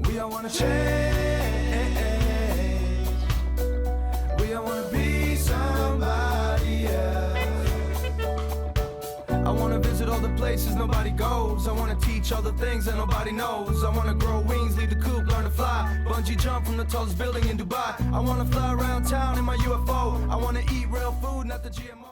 We all wanna change. We all wanna be somebody else. I wanna visit all the places nobody goes. I wanna teach all the things that nobody knows. I wanna grow wings, leave the coop, learn to fly. Bungee jump from the tallest building in Dubai. I wanna fly around town in my UFO. I wanna eat real food, not the GMO.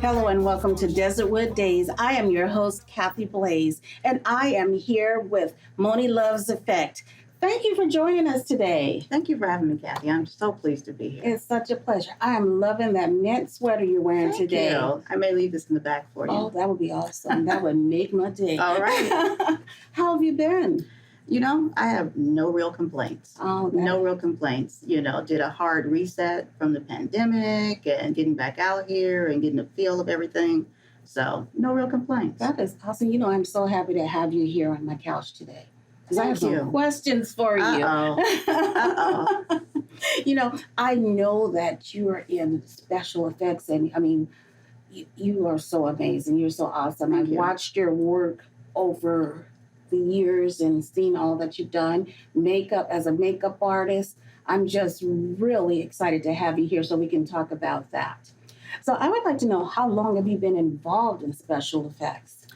Hello and welcome to Desertwood Days. I am your host, Kathy Blaze, and I am here with Moni Luvs Effect. Thank you for joining us today. Thank you for having me, Kathy. I'm so pleased to be here. It's such a pleasure. I am loving that mint sweater you're wearing today. You. I may leave this in the back for you. Oh, that would be awesome. That would make my day. All right. How have you been? You know, I have no real complaints. Oh, no real complaints. You know, did a hard reset from the pandemic and getting back out here and getting a feel of everything. So, no real complaints. That is awesome. You know, I'm so happy to have you here on my couch today. Because I have some questions for you. Uh-oh. You know, I know that you are in special effects, and I mean, you are so amazing. You're so awesome. I've watched your work over the years and seen all that you've done. Makeup, as a makeup artist, I'm just really excited to have you here so we can talk about that. So I would like to know, how long have you been involved in special effects?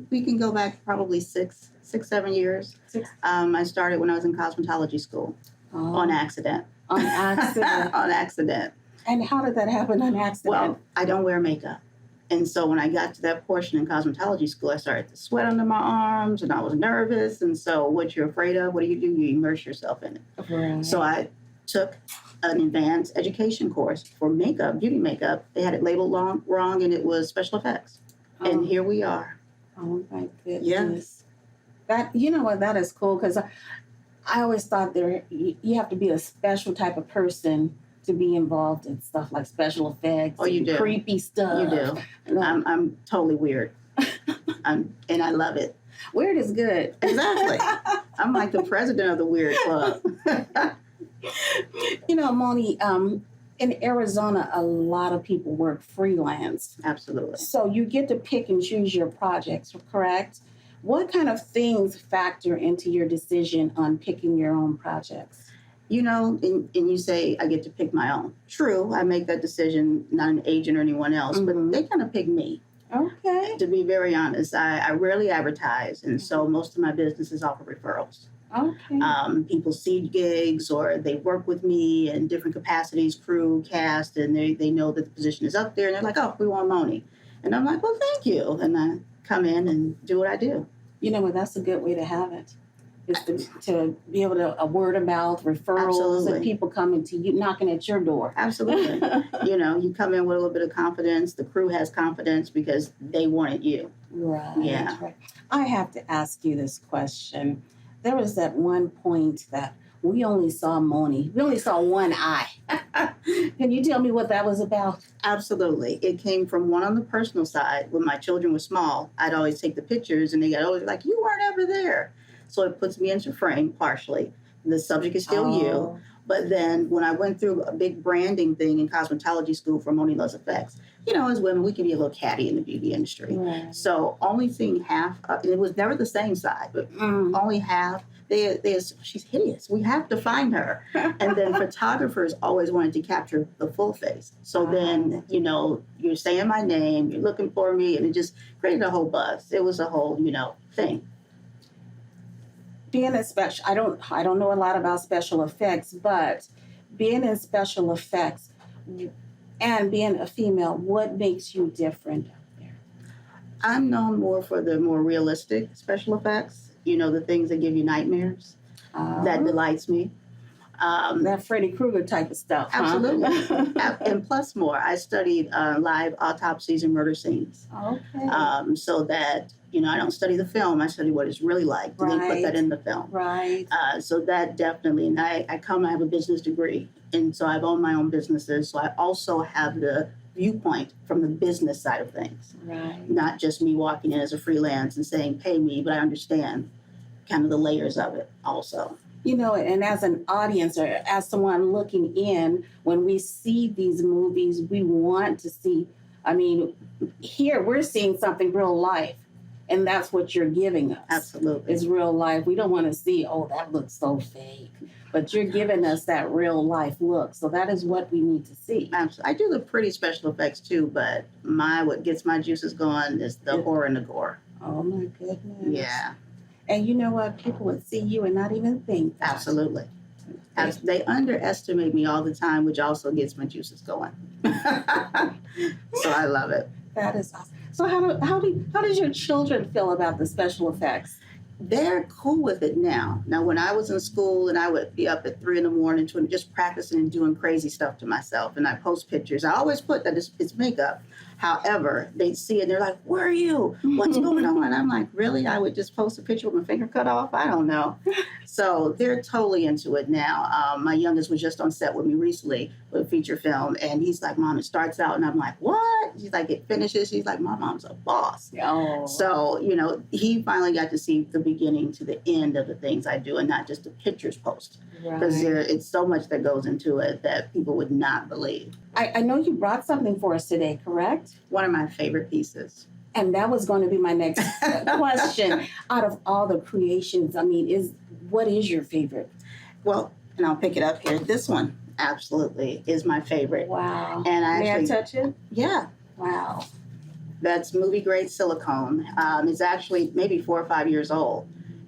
We can go back probably 6-7 years. I started when I was in cosmetology school on accident. On accident. On accident. And how did that happen on accident? Well, I don't wear makeup. And so when I got to that portion in cosmetology school, I started to sweat under my arms and I was nervous. And so what you're afraid of, what do? You immerse yourself in it. Right. So I took an advanced education course for makeup, beauty makeup. They had it labeled wrong and it was special effects. And here we are. Oh my goodness. Yes. That, you know what, that is cool, because I always thought you have to be a special type of person to be involved in stuff like special effects. Oh, you do. Creepy stuff. You do. I'm totally weird. And I love it. Weird is good. Exactly. I'm like the president of the weird club. You know, Moni, in Arizona, a lot of people work freelance. Absolutely. So you get to pick and choose your projects, correct? What kind of things factor into your decision on picking your own projects? You know, and you say I get to pick my own. True, I make that decision, not an agent or anyone else, but they kind of pick me. Okay. To be very honest, I rarely advertise, and so most of my business is off of referrals. Okay. People see gigs or they work with me in different capacities, crew, cast, and they know that the position is up there, and they're like, oh, we want Moni. And I'm like, well, thank you. And I come in and do what I do. You know what, that's a good way to have it. Is to be able to, a word of mouth, referrals, Absolutely. and people coming to you, knocking at your door. Absolutely. You know, you come in with a little bit of confidence. The crew has confidence because they wanted you. Right. Yeah. Right. I have to ask you this question. There was that one point that we only saw Moni. We only saw one eye. Can you tell me what that was about? Absolutely. It came from one on the personal side. When my children were small, I'd always take the pictures and they got always like, you weren't ever there. So it puts me into frame partially. The subject is still you. But then when I went through a big branding thing in cosmetology school for Moni Luvs Effects, you know, as women, we can be a little catty in the beauty industry. Right. So only seeing half, and it was never the same side, but only half, she's hideous. We have to find her. And then photographers always wanted to capture the full face. So then, you know, you're saying my name, you're looking for me, and it just created a whole buzz. It was a whole, you know, thing. Being a special, I don't know a lot about special effects, but being in special effects and being a female, what makes you different out there? I'm known more for the more realistic special effects, you know, the things that give you nightmares. That delights me. That Freddy Krueger type of stuff. Absolutely. Huh? And plus more, I studied live autopsies and murder scenes. Okay. So that, you know, I don't study the film, I study what it's really like. And they put that in the film. Right. So that definitely, and I have a business degree, and so I've owned my own businesses, so I also have the viewpoint from the business side of things. Right. Not just me walking in as a freelance and saying, pay me, but I understand kind of the layers of it also. You know, and as an audience or as someone looking in, when we see these movies, we want to see, I mean, here we're seeing something real life. And that's what you're giving us. Absolutely. Is real life. We don't want to see, oh, that looks so fake. But you're giving us that real life look. So that is what we need to see. Absolutely. I do the pretty special effects too, but what gets my juices going is the horror and the gore. Oh my goodness. Yeah. And you know what? People would see you and not even think that. Absolutely. They underestimate me all the time, which also gets my juices going. So I love it. That is awesome. So how does your children feel about the special effects? They're cool with it now. Now, when I was in school and I would be up at 3 a.m. just practicing and doing crazy stuff to myself, and I post pictures, I always put that it's makeup. However, they see it and they're like, where are you? What's going on? And I'm like, really? I would just post a picture with my finger cut off? I don't know. So they're totally into it now. My youngest was just on set with me recently with a feature film, and he's like, Mom, it starts out, and I'm like, what? He's like, it finishes. He's like, my mom's a boss. Oh. So, he finally got to see the beginning to the end of the things I do and not just the pictures post. Because it's so much that goes into it that people would not believe. I know you brought something for us today, correct? One of my favorite pieces. And that was going to be my next question. Out of all the creations, what is your favorite? Well, and I'll pick it up here. This one absolutely is my favorite. Wow. And May I touch it? Yeah. Wow. That's movie grade silicone. It's actually maybe 4 or 5 years old.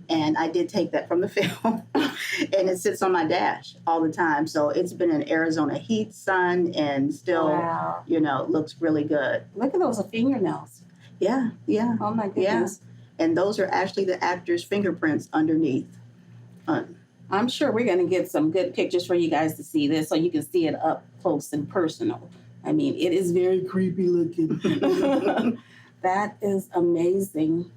And I did take that from the film. And it sits on my dash all the time. So it's been in Arizona heat, sun, and still, looks really good. Look at those fingernails. Yeah, yeah. Oh, my goodness. Yeah. And those are actually the actor's fingerprints underneath. I'm sure we're going to get some good pictures for you guys to see this so you can see it up close and personal. It is very creepy looking. That is amazing.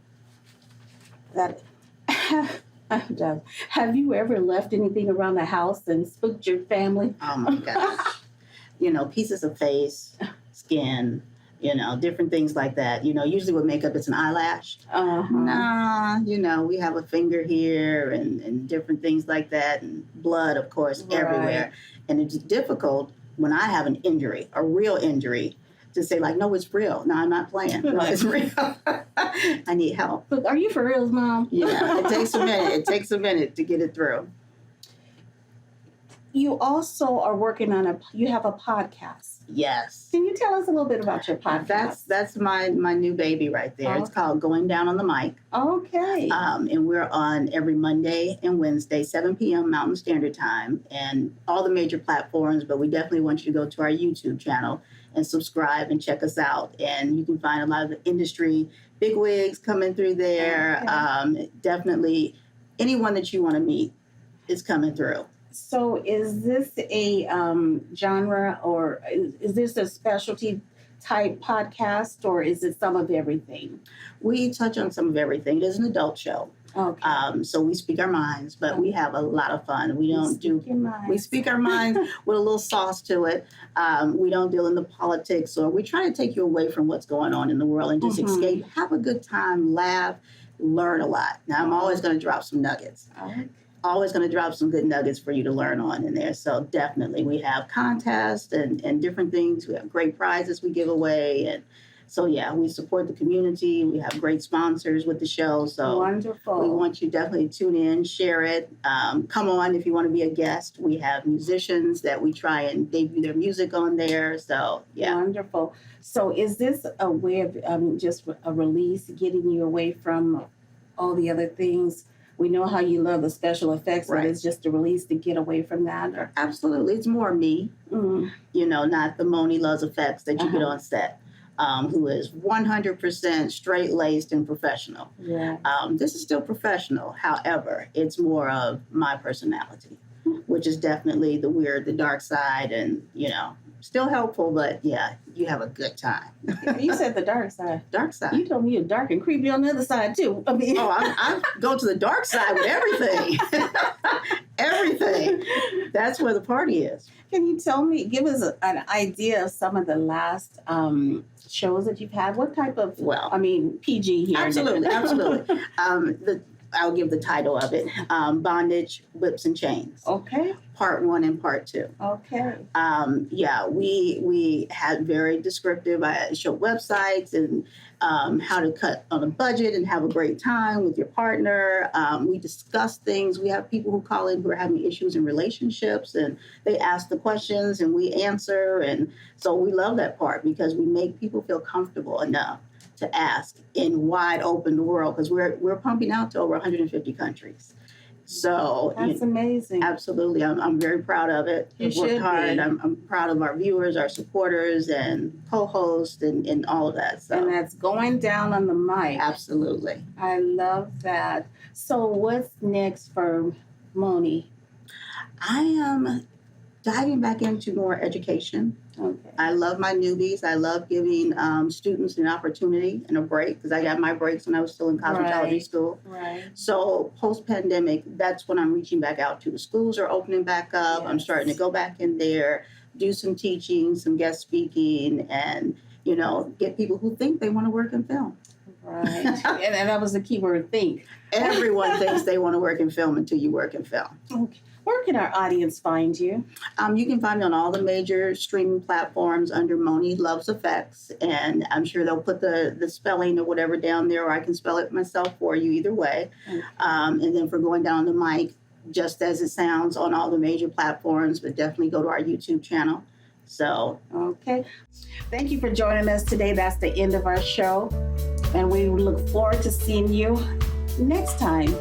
Have you ever left anything around the house and spooked your family? Oh my gosh. Pieces of face, skin, different things like that. Usually with makeup, it's an eyelash. Uh-huh. Nah, we have a finger here and different things like that. And blood, of course, everywhere. And it's difficult when I have an injury, a real injury, to say like, no, it's real. No, I'm not playing. No, it's real. I need help. Are you for real, Mom? Yeah, it takes a minute. It takes a minute to get it through. You also are working on you have a podcast. Yes. Can you tell us a little bit about your podcast? That's my new baby right there. Okay. It's called Going Down on the Mic. Okay. And we're on every Monday and Wednesday, 7 p.m. Mountain Standard Time, and all the major platforms, but we definitely want you to go to our YouTube channel and subscribe and check us out. And you can find a lot of the industry bigwigs coming through there. Okay. Definitely anyone that you want to meet is coming through. So is this a genre, or is this a specialty type podcast, or is it some of everything? We touch on some of everything. It is an adult show. Okay. So we speak our minds, but we have a lot of fun. We speak our minds with a little sauce to it. We don't deal in the politics, or we try to take you away from what's going on in the world and just escape, have a good time, laugh, learn a lot. Now, I'm always going to drop some nuggets. Always going to drop some good nuggets for you to learn on in there. So definitely we have contests and different things. We have great prizes we give away. And so, yeah, we support the community. We have great sponsors with the show. So wonderful. We want you to definitely tune in, share it. Come on if you want to be a guest. We have musicians that we try and debut their music on there. So, yeah. Wonderful. So is this a way of just a release, getting you away from all the other things? We know how you love the special effects, but it's just a release to get away from that. Or? Absolutely. It's more me, not the Moni Luvs effects that you get on set, who is 100% straight-laced and professional. Yeah. This is still professional. However, it's more of my personality, which is definitely the weird, the dark side, and, still helpful, but yeah, you have a good time. You said the dark side. Dark side. You told me you're dark and creepy on the other side too. I go to the dark side with everything. Everything. That's where the party is. Can you give us an idea of some of the last shows that you've had? What type of, PG here. Absolutely. I'll give the title of it, Bondage, Whips, and Chains, Okay. Part 1 and Part 2. Okay. We had very descriptive. I showed websites and how to cut on a budget and have a great time with your partner. We discuss things. We have people who call in who are having issues in relationships, and they ask the questions and we answer. And so we love that part because we make people feel comfortable enough to ask in wide open world, because we're pumping out to over 150 countries. So That's amazing. absolutely, I'm very proud of it. You We've worked should hard. be. I'm proud of our viewers, our supporters, and co-hosts, and all of that. So And that's going down on the mic. absolutely. I love that. So what's next for Moni? I am diving back into more education. Okay. I love my newbies. I love giving students an opportunity and a break, because I got my breaks when I was still in cosmetology Right. school. Right. So post-pandemic, that's when I'm reaching back out to. The schools are opening back up. I'm Yes. starting to go back in there, do some teaching, some guest speaking, and, get people who think they want to work in film. Right. and that was the key word, think. Everyone thinks they want to work in film until you work in film. Okay. Where can our audience find you? You can find me on all the major streaming platforms under Moni Luvs Effects, and I'm sure they'll put the spelling or whatever down there, or I can spell it myself for you either way. Okay. And then for going down the mic, just as it sounds on all the major platforms, but definitely go to our YouTube channel. So, Okay. Thank you for joining us today. That's the end of our show. And we look forward to seeing you next time.